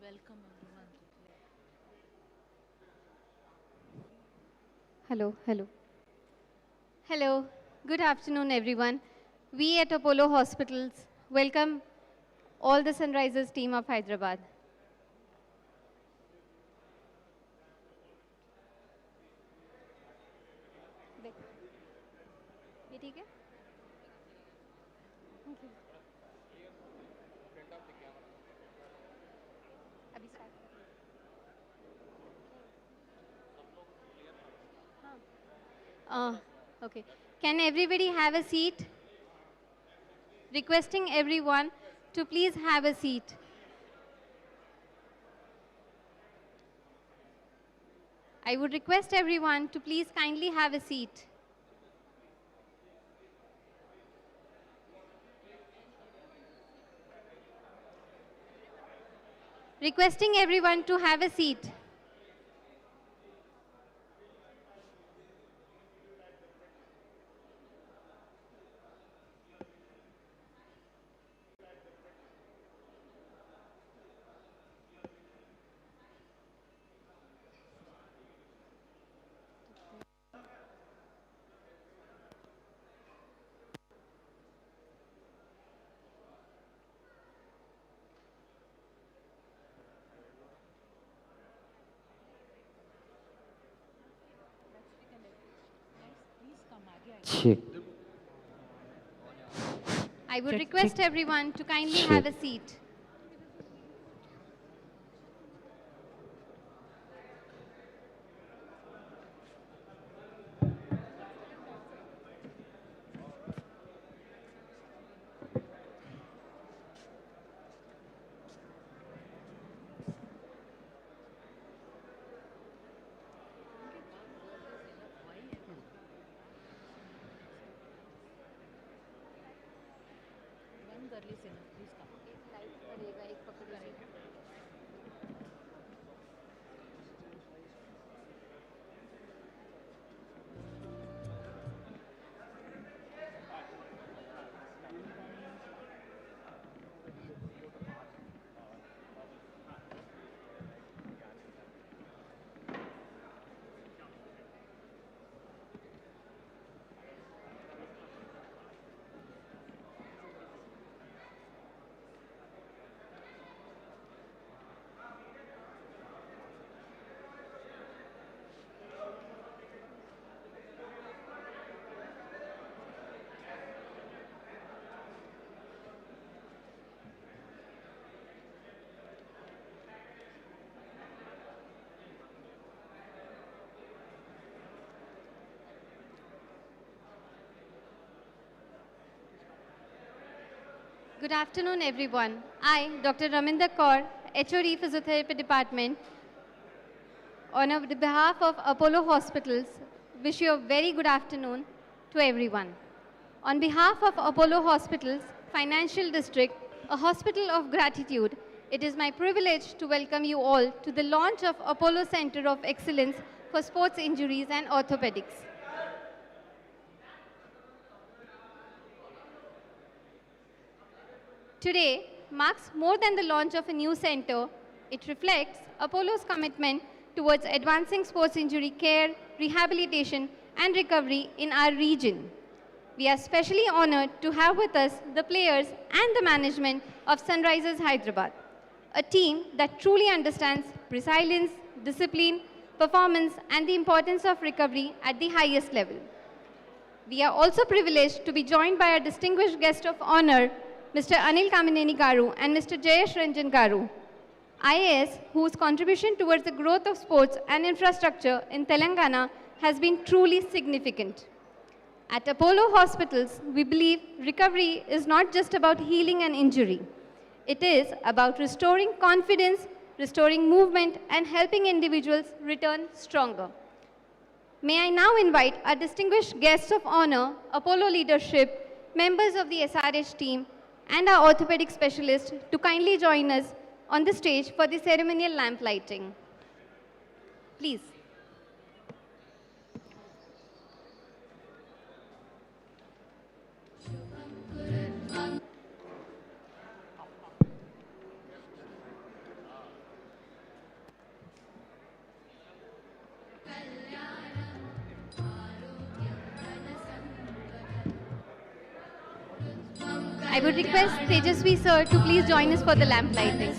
welcome everyone. Hello, hello. Hello, good afternoon, everyone. We at Apollo Hospitals welcome all the Sunrisers team of Hyderabad. ये ठीक है? Thank you. अभी start हाँ. Okay. Can everybody have a seat? Requesting everyone to please have a seat. I would request everyone to please kindly have a seat. Requesting everyone to have a seat. Check. I would Check, request check. everyone to kindly Check. have a seat. One girl is enough. Please come. Good afternoon, everyone. I, Dr. Raminder Kaur, HOD Physiotherapy Department, on the behalf of Apollo Hospitals, wish you a very good afternoon to everyone. On behalf of Apollo Hospitals, Financial District, a hospital of gratitude, it is my privilege to welcome you all to the launch of Apollo Center of Excellence for Sports Injuries and Orthopaedics. Today marks more than the launch of a new center. It reflects Apollo's commitment towards advancing sports injury care, rehabilitation, and recovery in our region. We are especially honored to have with us the players and the management of Sunrisers Hyderabad, a team that truly understands resilience, discipline, performance, and the importance of recovery at the highest level. We are also privileged to be joined by our distinguished guest of honor, Mr. Anil Kamineni Garu and Mr. Jayesh Ranjan Garu, IAS, whose contribution towards the growth of sports and infrastructure in Telangana has been truly significant. At Apollo Hospitals, we believe recovery is not just about healing an injury. It is about restoring confidence, restoring movement, and helping individuals return stronger. May I now invite our distinguished guests of honor, Apollo leadership, members of the SRH team, and our orthopedic specialist to kindly join us on the stage for the ceremonial lamp lighting. Please. I would request Tejasvi sir to please join us for the lamp lighting.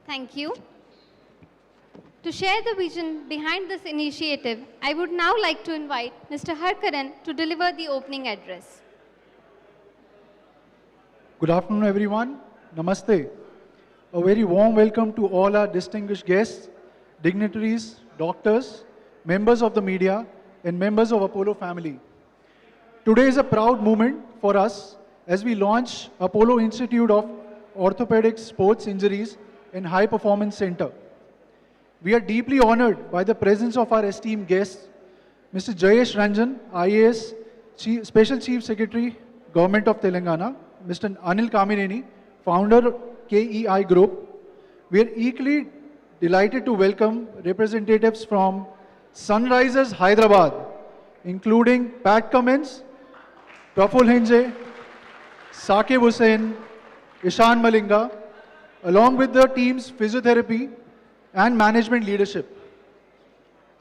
Thank you. To share the vision behind this initiative, I would now like to invite Mr. Harkaran to deliver the opening address. Good afternoon, everyone. Namaste. A very warm welcome to all our distinguished guests, dignitaries, doctors, members of the media, and members of Apollo family. Today is a proud moment for us as we launch Apollo Institute of Orthopaedics, Sports Injuries and High Performance Center. We are deeply honored by the presence of our esteemed guests, Mr. Jayesh Ranjan, IAS, Special Chief Secretary, Government of Telangana, Mr. Anil Kamineni, founder KEI Group. We are equally delighted to welcome representatives from Sunrisers Hyderabad, including Pat Cummins, Praful Hinje, Saqib Hussain, Ishan Malinga, along with the team's physiotherapy and management leadership.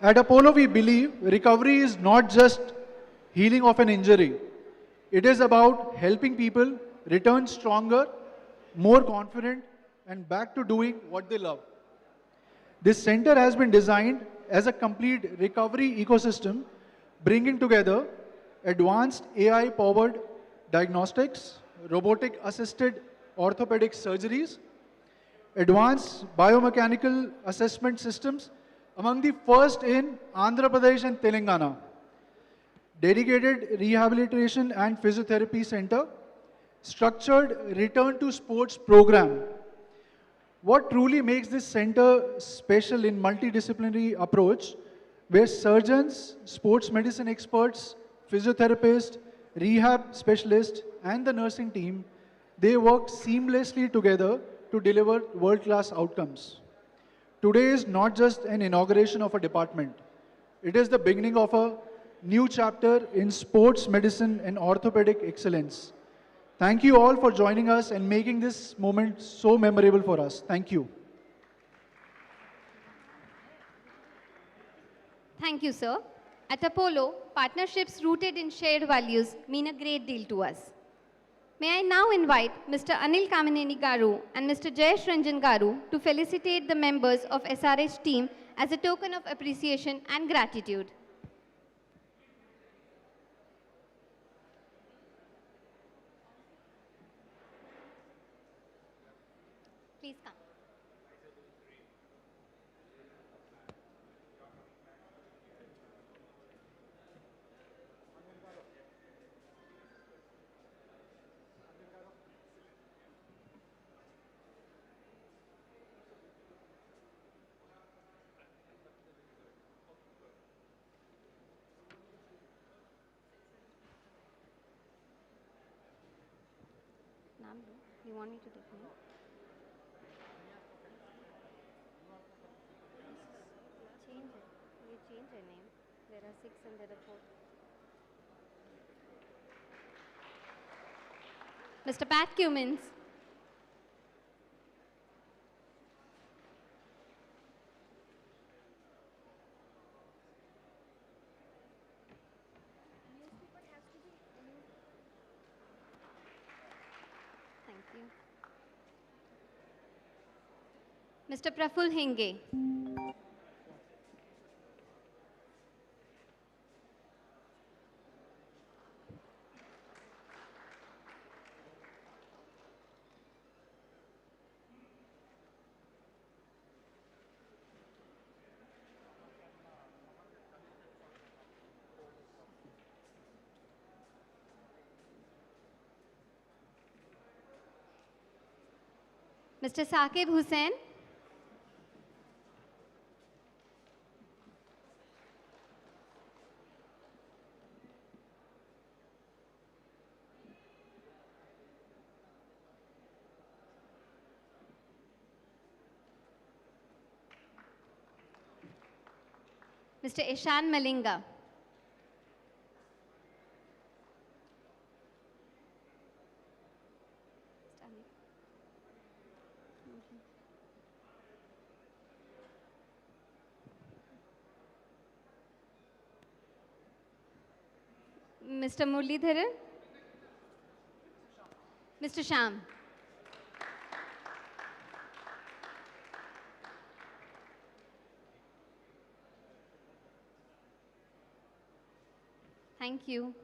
At Apollo, we believe recovery is not just healing of an injury. It is about helping people return stronger, more confident, and back to doing what they love. This center has been designed as a complete recovery ecosystem, bringing together advanced AI-powered diagnostics, robotic-assisted orthopedic surgeries, advanced biomechanical assessment systems, among the first in Andhra Pradesh and Telangana, dedicated rehabilitation and physiotherapy center, structured return to sports program. What truly makes this center special in multidisciplinary approach, where surgeons, sports medicine experts, physiotherapists, rehab specialists, and the nursing team, they work seamlessly together to deliver world-class outcomes. Today is not just an inauguration of a department. It is the beginning of a new chapter in sports medicine and orthopedic excellence. Thank you all for joining us and making this moment so memorable for us. Thank you. Thank you, sir. At Apollo, partnerships rooted in shared values mean a great deal to us. May I now invite Mr. Anil Kamineni Garu and Mr. Jayesh Ranjan Garu to felicitate the members of SRH team as a token of appreciation and gratitude. Please come. You want me to take me? Change it. You change your name. There are 6 and there are 4. Mr. Pat Cummins. Thank you. Mr. Praful Hinge. Mr. Saqib Hussain. Mr. Ishan Malinga. Mr. Muralidharan. Mr. Sham. Thank you.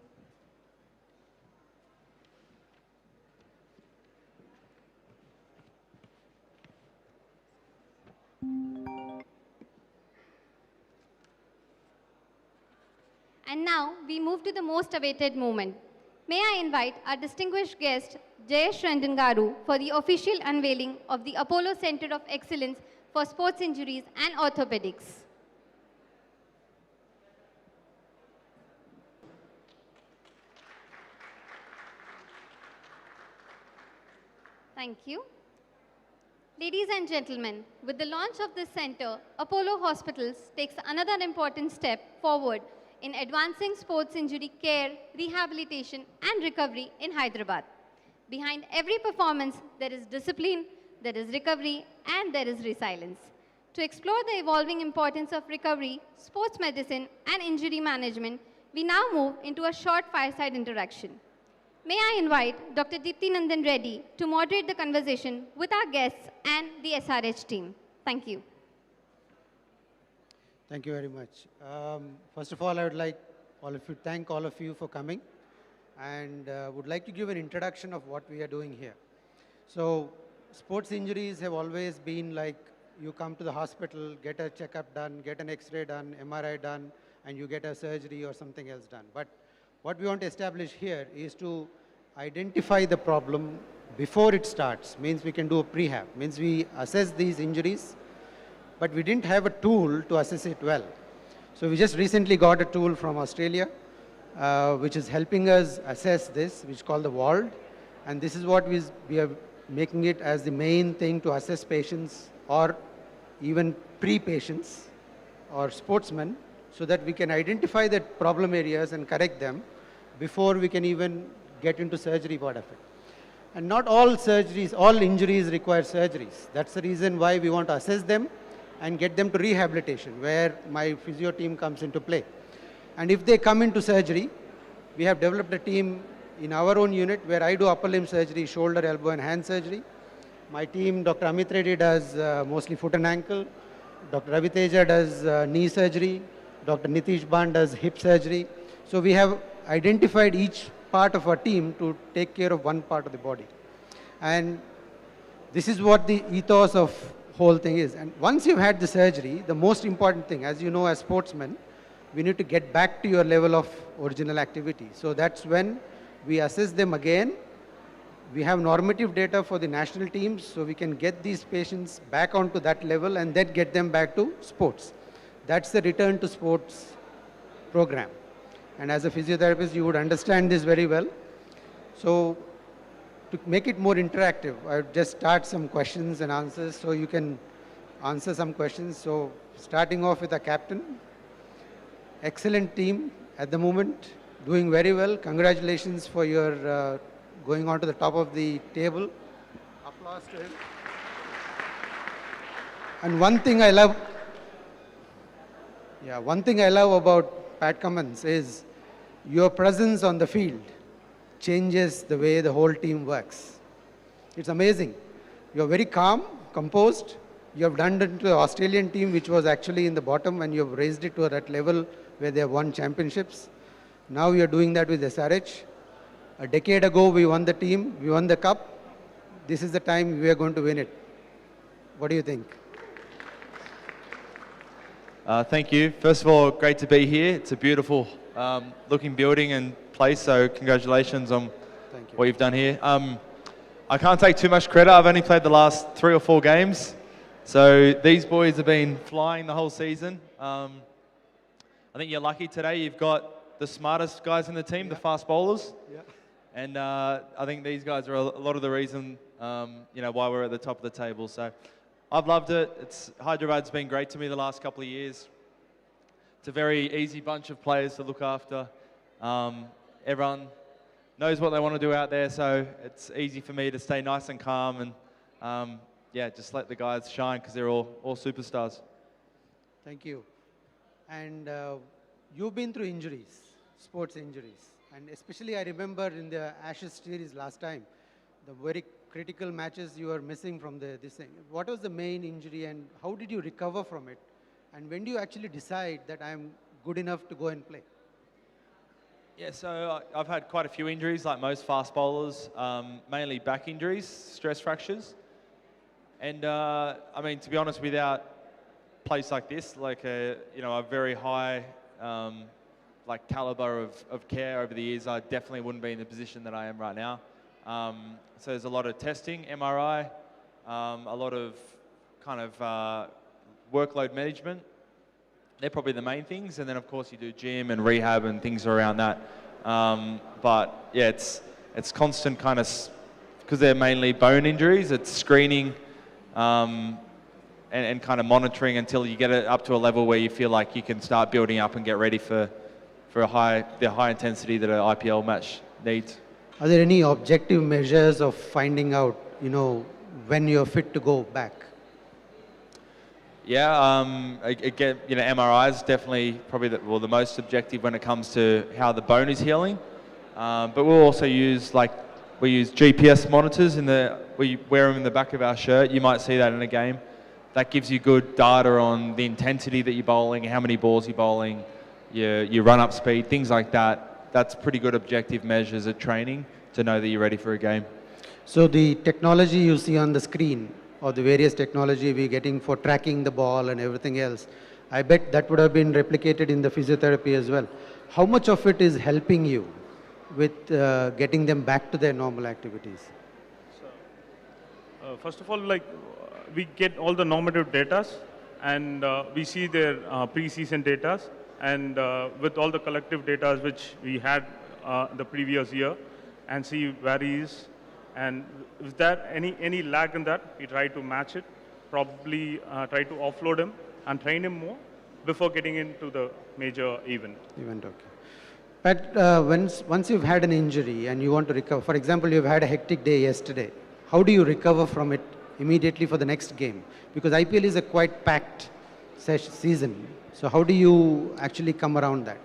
And now we move to the most awaited moment. May I invite our distinguished guest, Jayesh Randangaru, for the official unveiling of the Apollo Center of Excellence for Sports Injuries and Orthopaedics. Thank you. Ladies and gentlemen, with the launch of this center, Apollo Hospitals takes another important step forward in advancing sports injury care, rehabilitation, and recovery in Hyderabad. Behind every performance, there is discipline, there is recovery, and there is resilience. To explore the evolving importance of recovery, sports medicine, and injury management, we now move into a short fireside interaction. May I invite Dr. Deepti Nandan Reddy to moderate the conversation with our guests and the SRH team. Thank you. Thank you very much. First of all, I would like thank all of you for coming, and would like to give an introduction of what we are doing here. So, sports injuries have always been like you come to the hospital, get a checkup done, get an X-ray done, MRI done, and you get a surgery or something else done. But what we want to establish here is to identify the problem before it starts. Means we can do a prehab. Means we assess these injuries, but we didn't have a tool to assess it well. So we just recently got a tool from Australia, which is helping us assess this, which is called the WALD. And this is what we are making it as the main thing to assess patients or even pre-patients or sportsmen, so that we can identify the problem areas and correct them before we can even get into surgery part of it. And not all surgeries, all injuries require surgeries. That's the reason why we want to assess them and get them to rehabilitation, where my physio team comes into play. And if they come into surgery, we have developed a team in our own unit where I do upper limb surgery, shoulder, elbow, and hand surgery. My team, Dr. Amit Reddy, does mostly foot and ankle. Dr. Ravi Teja does knee surgery. Dr. Nitish Ban does hip surgery. So we have identified each part of our team to take care of one part of the body. And this is what the ethos of whole thing is. And once you've had the surgery, the most important thing, as you know, as sportsmen, we need to get back to your level of original activity. So that's when we assess them again. We have normative data for the national teams, so we can get these patients back onto that level and then get them back to sports. That's the return to sports program. And as a physiotherapist, you would understand this very well. So to make it more interactive, I would just start some questions and answers so you can answer some questions. So starting off with a captain. Excellent team at the moment, doing very well. Congratulations for your going on to the top of the table. Applause to him. And one thing I love about Pat Cummins is your presence on the field changes the way the whole team works. It's amazing. You're very calm, composed. You have done it to the Australian team, which was actually in the bottom, and you have raised it to that level where they have won championships. Now you're doing that with SRH. A decade ago, we won the team, we won the cup. This is the time we are going to win it. What do you think? Thank you. First of all, great to be here. It's a beautiful looking building and place, so congratulations on what you've done here. I can't take too much credit. I've only played the last 3 or 4 games. So these boys have been flying the whole season. I think you're lucky today. You've got the smartest guys in the team, the fast bowlers. Yeah. And I think these guys are a lot of the reason why we're at the top of the table. So I've loved it. Hyderabad's been great to me the last couple of years. it's a very easy bunch of players to look after. Everyone knows what they want to do out there, so it's easy for me to stay nice and calm and yeah, just let the guys shine because they're all superstars. Thank you. And you've been through injuries, sports injuries. And especially I remember in the Ashes series last time, the very critical matches you were missing from this thing. What was the main injury and how did you recover from it? And when do you actually decide that I'm good enough to go and play? Yeah, so I've had quite a few injuries, like most fast bowlers, mainly back injuries, stress fractures. And I mean, to be honest, without a place like this, like a very high like caliber of care over the years, I definitely wouldn't be in the position that I am right now. So there's a lot of testing, MRI, a lot of kind of workload management. They're probably the main things, and then of course you do gym and rehab and things around that. But yeah, it's constant kind of, because they're mainly bone injuries, it's screening and kind of monitoring until you get it up to a level where you feel like you can start building up and get ready for the high intensity that an IPL match needs. Are there any objective measures of finding out, when you're fit to go back? Yeah, again, MRI is definitely probably the most objective when it comes to how the bone is healing. But we'll also use GPS monitors we wear them in the back of our shirt. You might see that in a game. That gives you good data on the intensity that you're bowling, how many balls you're bowling, your run-up speed, things like that. That's pretty good objective measures at training to know that you're ready for a game. So the technology you see on the screen, or the various technology we're getting for tracking the ball and everything else, I bet that would have been replicated in the physiotherapy as well. How much of it is helping you with getting them back to their normal activities? So, first of all, we get all the normative data, and we see their pre-season data, and with all the collective data which we had the previous year, and see where he is. And if there any lag in that, we try to match it, probably try to offload him and train him more before getting into the major event. Okay. But once you've had an injury and you want to recover, for example, you've had a hectic day yesterday, how do you recover from it immediately for the next game? Because IPL is a quite packed season. So how do you actually come around that?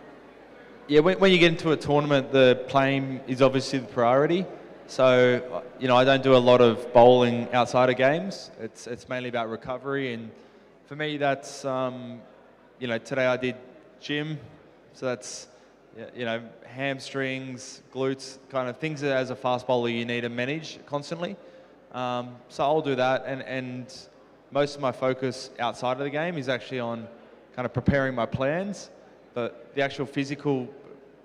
Yeah, when you get into a tournament, the playing is obviously the priority. So, I don't do a lot of bowling outside of games. It's mainly about recovery. And for me, that's, today I did gym. So that's, hamstrings, glutes, kind of things that as a fast bowler you need to manage constantly. So I'll do that. And most of my focus outside of the game is actually on kind of preparing my plans. But the actual physical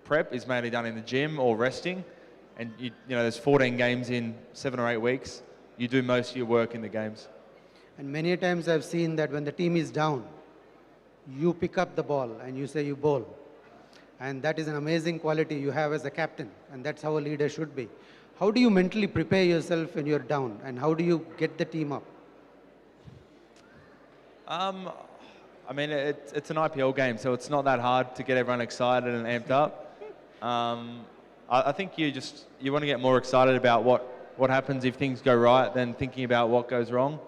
prep is mainly done in the gym or resting. And there's 14 games in 7 or 8 weeks. You do most of your work in the games. And many times I've seen that when the team is down, you pick up the ball and you say you bowl. And that is an amazing quality you have as a captain. And that's how a leader should be. How do you mentally prepare yourself when you're down? And how do you get the team up? I mean, it's an IPL game, so it's not that hard to get everyone excited and amped up. I think you want to get more excited about what happens if things go right than thinking about what goes wrong.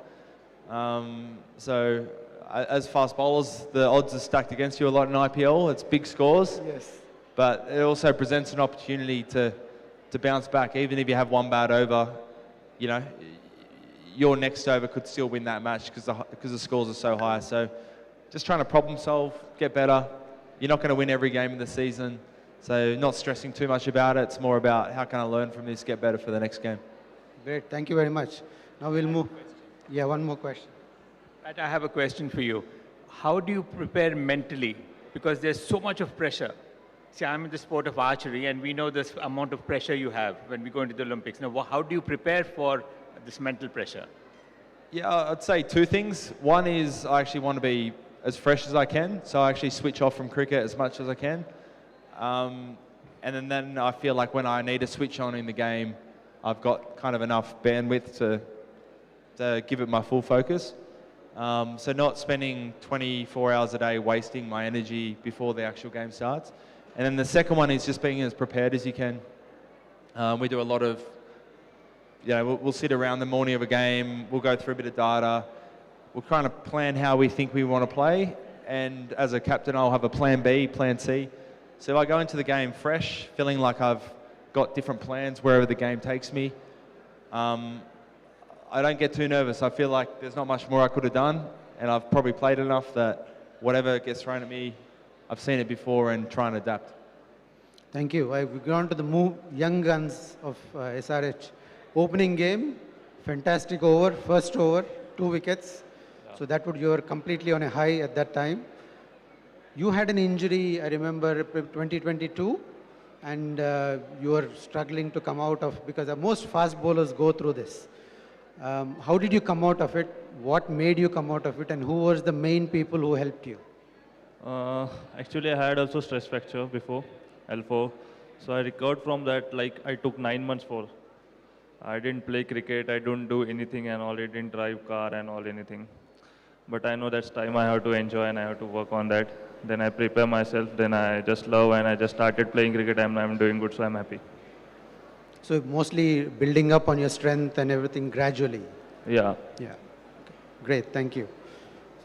So as fast bowlers, the odds are stacked against you a lot in IPL. It's big scores. Yes. But it also presents an opportunity to bounce back. Even if you have one bad over, your next over could still win that match because the scores are so high. So just trying to problem solve, get better. You're not going to win every game of the season. So not stressing too much about it. It's more about how can I learn from this, get better for the next game. Great. Thank you very much. Now we'll move. Yeah, one more question. Pat, I have a question for you. How do you prepare mentally? Because there's so much of pressure. See, I'm in the sport of archery, and we know this amount of pressure you have when we go into the Olympics. Now, how do you prepare for this mental pressure? Yeah, I'd say 2 things. One is I actually want to be as fresh as I can, so I actually switch off from cricket as much as I can. And then I feel like when I need to switch on in the game, I've got kind of enough bandwidth to give it my full focus. So not spending 24 hours a day wasting my energy before the actual game starts. And then the second one is just being as prepared as you can. We do a lot of, we'll sit around the morning of a game, we'll go through a bit of data, we'll kind of plan how we think we want to play, and as a captain I'll have a plan B, plan C. So if I go into the game fresh, feeling like I've got different plans wherever the game takes me, I don't get too nervous. I feel like there's not much more I could have done, and I've probably played enough that whatever gets thrown at me, I've seen it before and try and adapt. Thank you. We've gone to the young guns of SRH. Opening game, fantastic over, first over, 2 wickets. Yeah. So that you were completely on a high at that time. You had an injury, I remember, 2022, and you were struggling to come out of, because most fast bowlers go through this. How did you come out of it? What made you come out of it, and who was the main people who helped you? Actually, I had also stress fracture before, L4. So I recovered from that, like I took 9 months for. I didn't play cricket, I didn't do anything and all, I didn't drive car and all anything. But I know that's time I have to enjoy and I have to work on that. Then I prepare myself, then I just love and I just started playing cricket and I'm doing good, so I'm happy. So mostly building up on your strength and everything gradually. Yeah. Yeah. Great, thank you.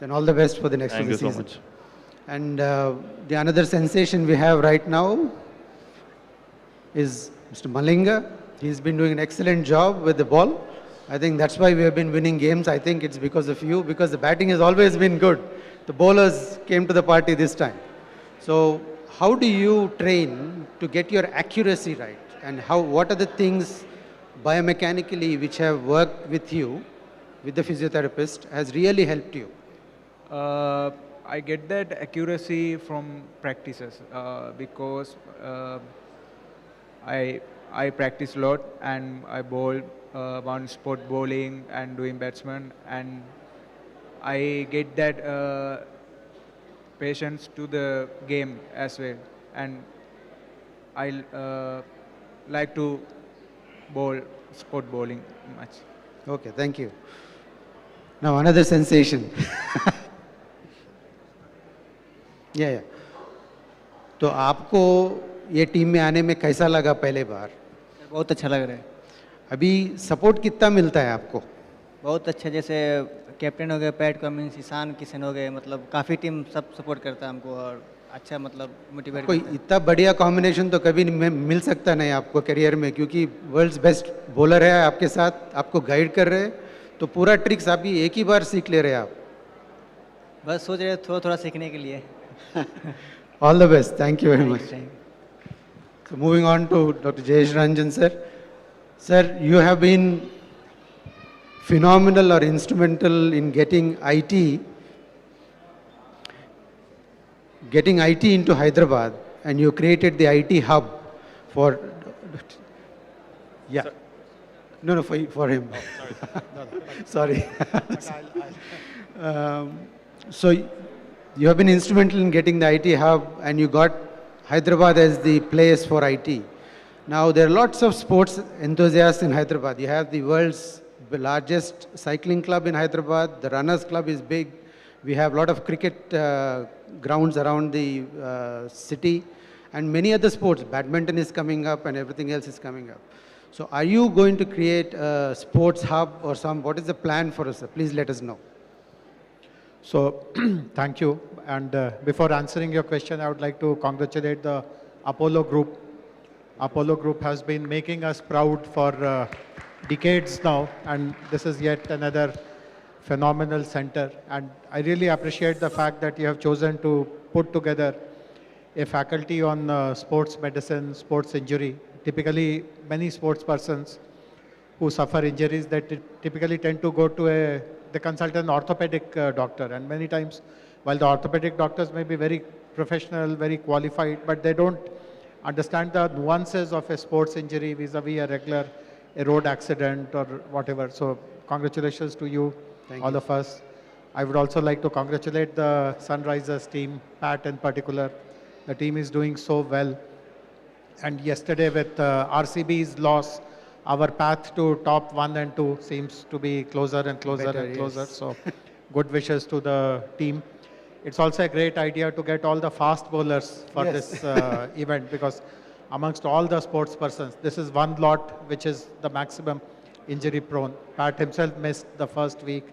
And all the best for the next season. Thank you so much. And the another sensation we have right now is Mr. Malinga. He's been doing an excellent job with the ball. I think that's why we have been winning games. I think it's because of you, because the batting has always been good. The bowlers came to the party this time. So how do you train to get your accuracy right? And what are the things biomechanically which have worked with you, with the physiotherapist, has really helped you? I get that accuracy from practices because I practice a lot and I bowl one sport bowling and doing batsman, and I get that patience to the game as well, and I like to bowl sport bowling much. Okay, thank you. Now another sensation. yeah. तो आपको ये team में आने में कैसा लगा पहले बार? बहुत अच्छा लग रहा है। अभी सपोर्ट कितना मिलता है आपको? बहुत अच्छा, जैसे कैप्टन हो गए, पैट कमिंस, ईशान किशन हो गए, मतलब काफ़ी टीम सब सपोर्ट करता है हमको और अच्छा मतलब मोटिवेट कोई इतना बढ़िया कॉम्बिनेशन तो कभी मिल सकता नहीं आपको करियर में, क्योंकि वर्ल्ड्स बेस्ट बॉलर है आपके साथ, आपको गाइड कर रहे हैं, तो पूरा ट्रिक्स आप ही एक ही बार सीख ले रहे हैं आप? बस सोच रहे थोड़ा थोड़ा सीखने के लिए। All the best. Thank you very much. So moving on to Dr. Jayesh Ranjan sir. Sir, you have been phenomenal or instrumental in getting IT into Hyderabad, and you created the IT hub for, yeah. No, for him. Oh, sorry. So you have been instrumental in getting the IT hub, and you got Hyderabad as the place for IT. Now there are lots of sports enthusiasts in Hyderabad. You have the world's largest cycling club in Hyderabad. The runners club is big. We have a lot of cricket grounds around the city, and many other sports. Badminton is coming up and everything else is coming up. So are you going to create a sports hub or what is the plan for us, sir? Please let us know. So, thank you. And before answering your question, I would like to congratulate the Apollo Group. Apollo Group has been making us proud for decades now, and this is yet another phenomenal center. And I really appreciate the fact that you have chosen to put together a faculty on sports medicine, sports injury. Typically, many sports persons who suffer injuries, that typically tend to go to they consult an orthopedic doctor, and many times, while the orthopedic doctors may be very professional, very qualified, but they don't understand the nuances of a sports injury vis-a-vis a road accident or whatever. So congratulations to you, all of us. I would also like to congratulate the Sunrisers team, Pat in particular. The team is doing so well. And yesterday with RCB's loss, our path to top 1 and 2 seems to be closer and closer and closer. Yes. So good wishes to the team. It's also a great idea to get all the fast bowlers for Yes. this event, because amongst all the sports persons, this is one lot which is the maximum injury prone. Pat himself missed the first week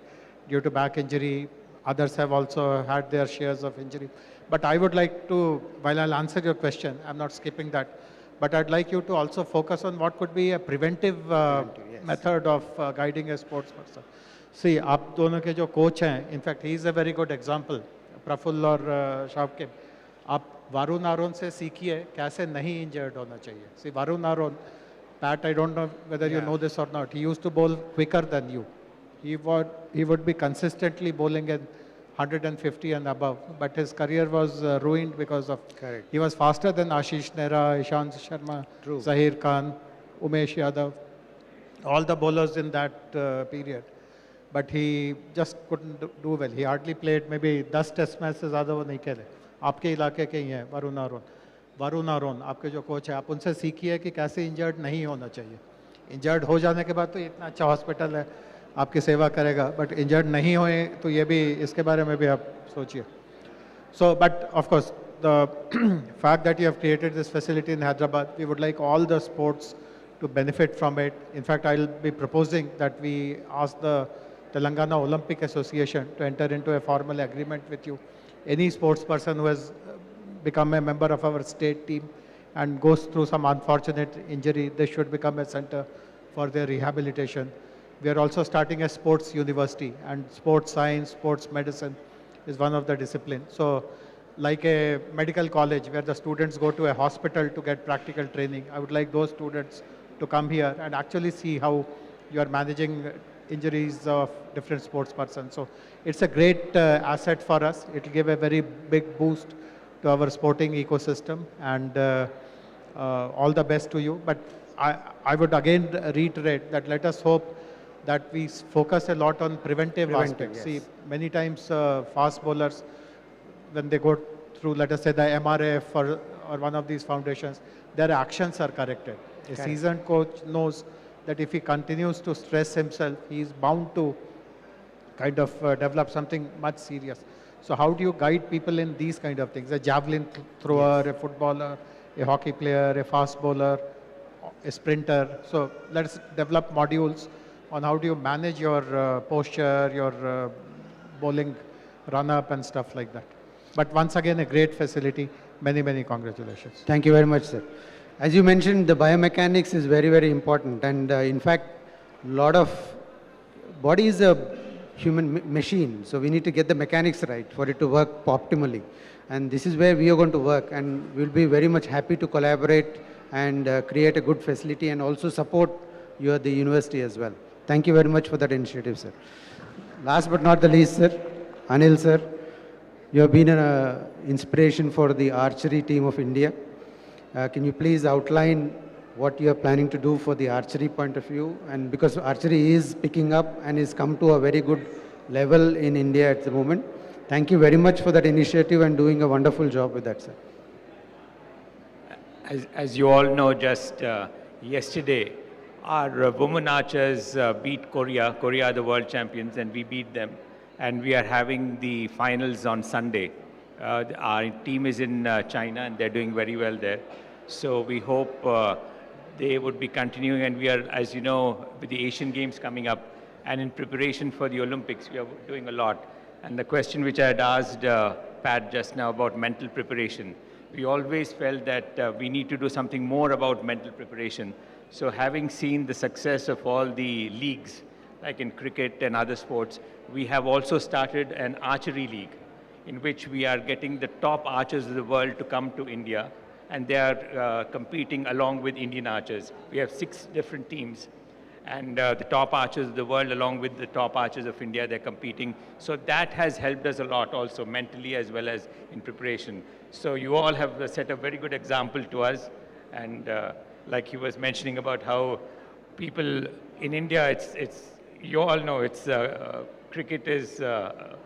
due to back injury. Others have also had their shares of injury. But I would like to, while I'll answer your question, I'm not skipping that, but I'd like you to also focus on what could be a preventive Yes. method of guiding a sports person. See, आप दोनों के जो coach हैं, in fact, he is a very good example, Praful और शावकिब. आप वरुण आरोन से सीखिए कैसे नहीं injured होना चाहिए. See, Varun Aron, Pat, I don't know whether you know this or not, he used to bowl quicker than you. He would be consistently bowling in 150 and above, but his career was ruined because of, Correct. he was faster than Ashish Nehra, Ishant Sharma, True. Zahir Khan, Umesh Yadav, all the bowlers in that period. But he just couldn't do well. He hardly played, maybe 10 test matches से ज़्यादा वो नहीं खेले. आपके इलाके के ही हैं वरुण आरोन. वरुण आरोन, आपके जो कोच हैं, आप उनसे सीखिए कि कैसे इंजर्ड नहीं होना चाहिए. इंजर्ड हो जाने के बाद तो इतना अच्छा हॉस्पिटल है, आपकी सेवा करेगा, बट इंजर्ड नहीं होए तो ये भी, इसके बारे में भी आप सोचिए. So, but of course, the fact that you have created this facility in Hyderabad, we would like all the sports to benefit from it. In fact, I'll be proposing that we ask the Telangana Olympic Association to enter into a formal agreement with you. Any sports person who has become a member of our state team and goes through some unfortunate injury, they should become a center for their rehabilitation. We are also starting a sports university, and sports science, sports medicine is one of the disciplines. So, like a medical college where the students go to a hospital to get practical training, I would like those students to come here and actually see how you are managing injuries of different sports persons. So it's a great asset for us. It will give a very big boost to our sporting ecosystem, and all the best to you. But I would again reiterate that let us hope that we focus a lot on preventive aspects. Yes. See, many times fast bowlers, when they go through, let us say, the MRF or one of these foundations, their actions are corrected. A Correct. seasoned coach knows that if he continues to stress himself, he is bound to kind of develop something much serious. So how do you guide people in these kind of things? A javelin thrower, a footballer, a hockey player, a fast bowler, a sprinter. So let's develop modules on how do you manage your posture, your bowling run-up and stuff like that. But once again, a great facility. Many, many congratulations. Thank you very much, sir. As you mentioned, the biomechanics is very, very important. And in fact, body is a human machine. So we need to get the mechanics right for it to work optimally. And this is where we are going to work. And we'll be very much happy to collaborate and create a good facility and also support you at the university as well. Thank you very much for that initiative, sir. Last but not the least, sir, Anil, sir, you have been an inspiration for the archery team of India. Can you please outline what you are planning to do for the archery point of view? And because archery is picking up and is come to a very good level in India at the moment. Thank you very much for that initiative and doing a wonderful job with that, sir. As you all know, just yesterday, our women archers beat Korea. Korea are the world champions, and we beat them. And we are having the finals on Sunday. Our team is in China, and they're doing very well there. So we hope they would be continuing. And we are, as you know, with the Asian Games coming up, and in preparation for the Olympics, we are doing a lot. And the question which I had asked Pat just now about mental preparation, we always felt that we need to do something more about mental preparation. So having seen the success of all the leagues, like in cricket and other sports, we have also started an archery league in which we are getting the top archers of the world to come to India, and they are competing along with Indian archers. We have 6 different teams, and the top archers of the world along with the top archers of India, they're competing. So that has helped us a lot also mentally as well as in preparation. So you all have set a very good example to us, and like he was mentioning about how people in India, you all know, cricket is a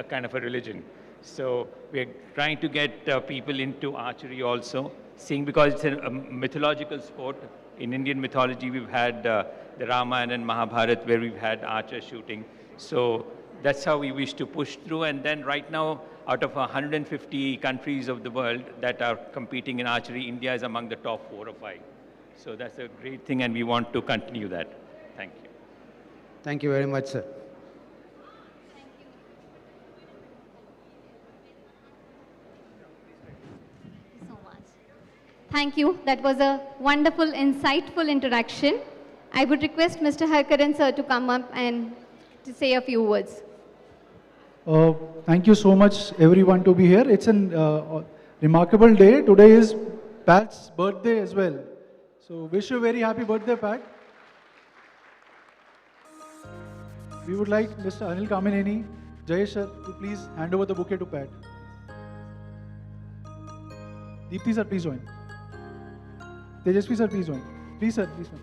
kind of a religion. So we're trying to get people into archery also, seeing because it's a mythological sport. In Indian mythology, we've had the Ramayana and Mahabharata where we've had archer shooting. So That's how we wish to push through. And then right now, out of 150 countries of the world that are competing in archery, India is among the top 4 or 5. So that's a great thing, and we want to continue that. Thank you. Thank you very much, sir. Thank you. That was a wonderful, insightful interaction. I would request Mr. Harkaran sir to come up and to say a few words. Thank you so much, everyone, to be here. It's a remarkable day. Today is Pat's birthday as well. So wish you a very happy birthday, Pat. We would like Mr. Anil Kamineni, Jayesh sir, to please hand over the bouquet to Pat. Deepthi sir, please join. Tejasvi sir, please join. Please sir, please join.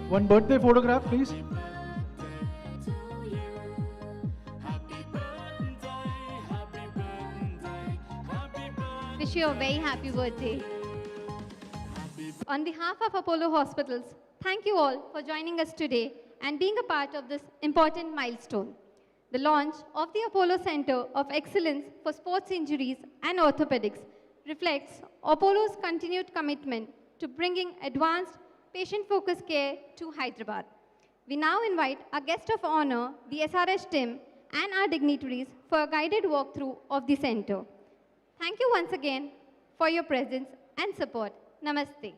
One birthday photograph, please. Wish you a very happy birthday. On behalf of Apollo Hospitals, thank you all for joining us today and being a part of this important milestone. The launch of the Apollo Center of Excellence for Sports Injuries and Orthopaedics reflects Apollo's continued commitment to bringing advanced patient-focused care to Hyderabad. We now invite our guest of honor, the SRH team, and our dignitaries for a guided walkthrough of the center. Thank you once again for your presence and support. Namaste.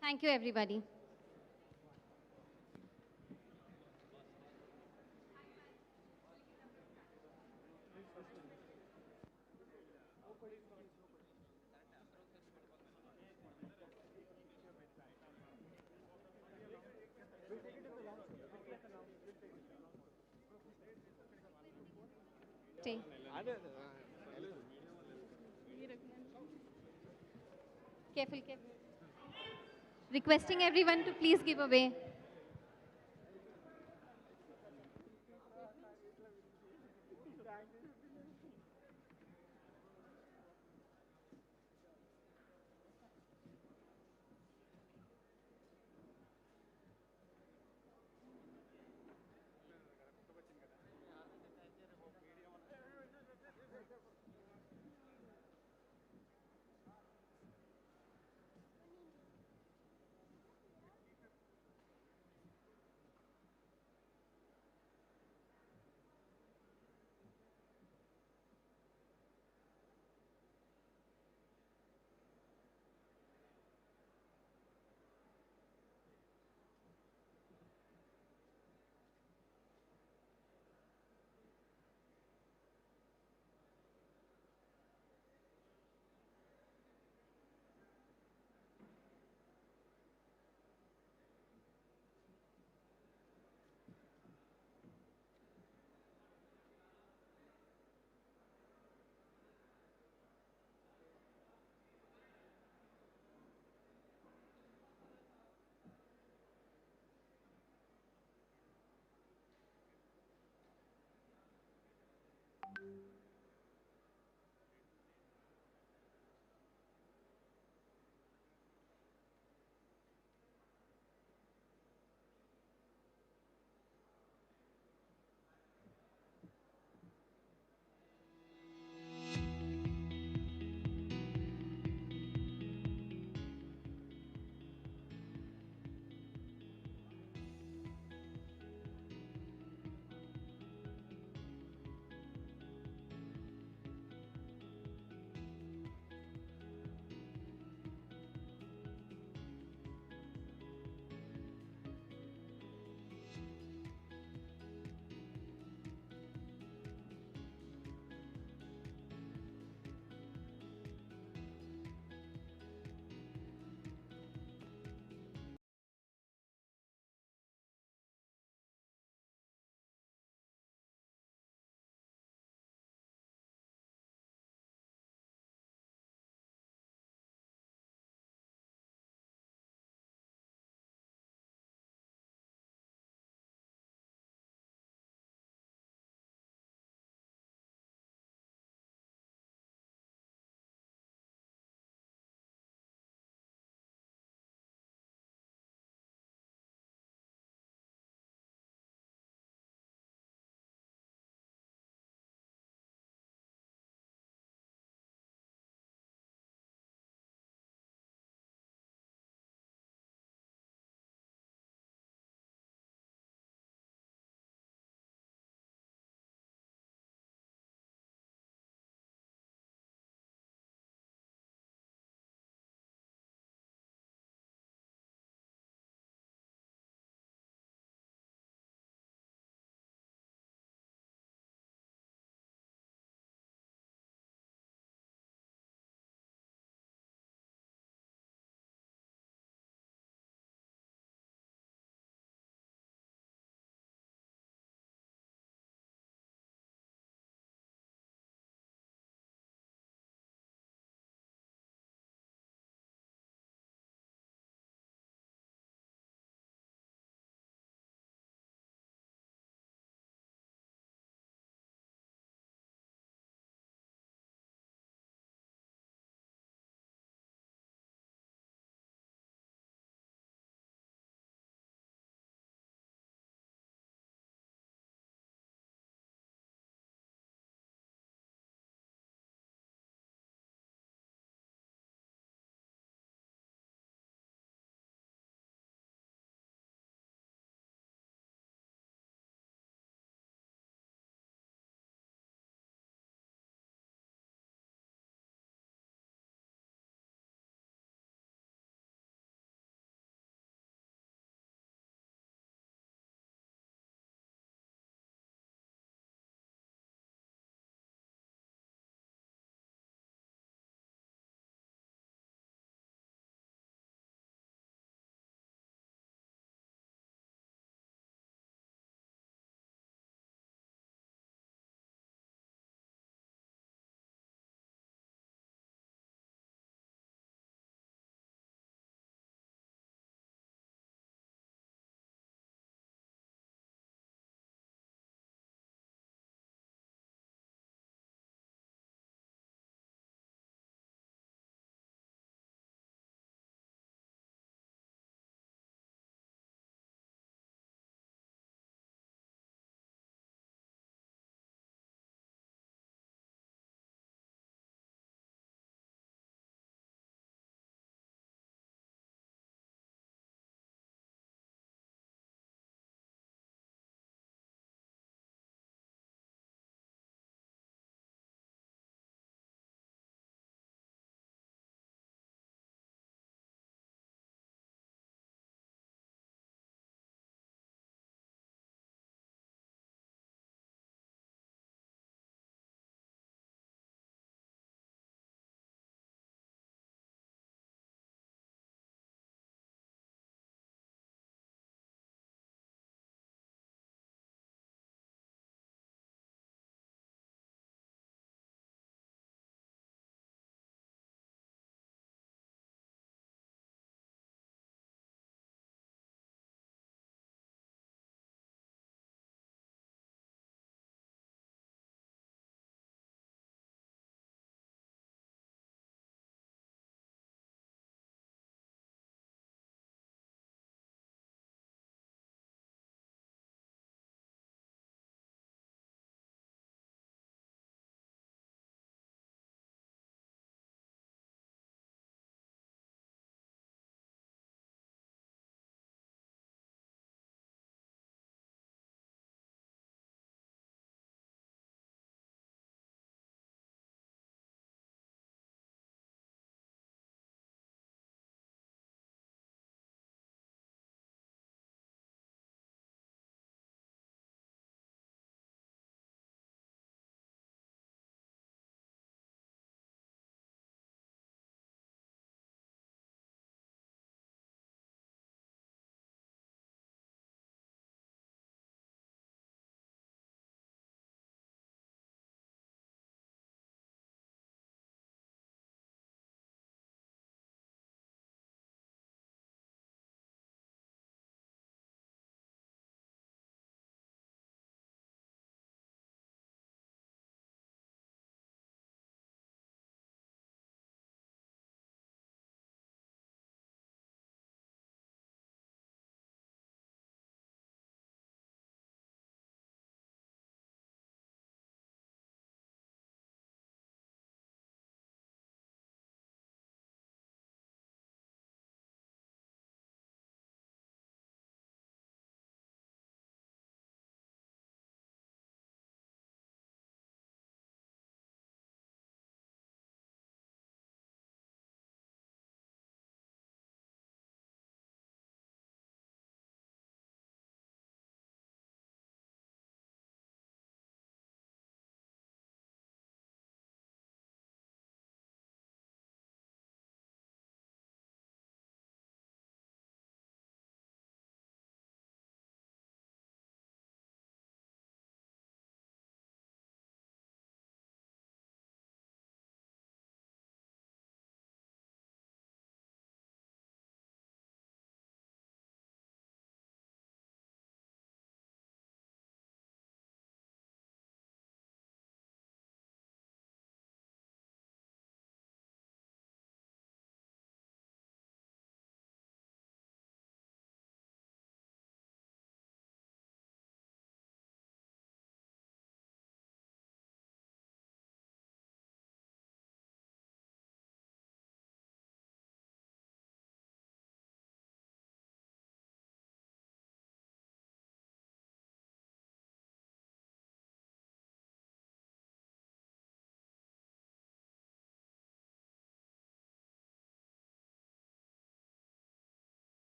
Thank you, everybody. Stay. Careful, careful. Requesting everyone to please give away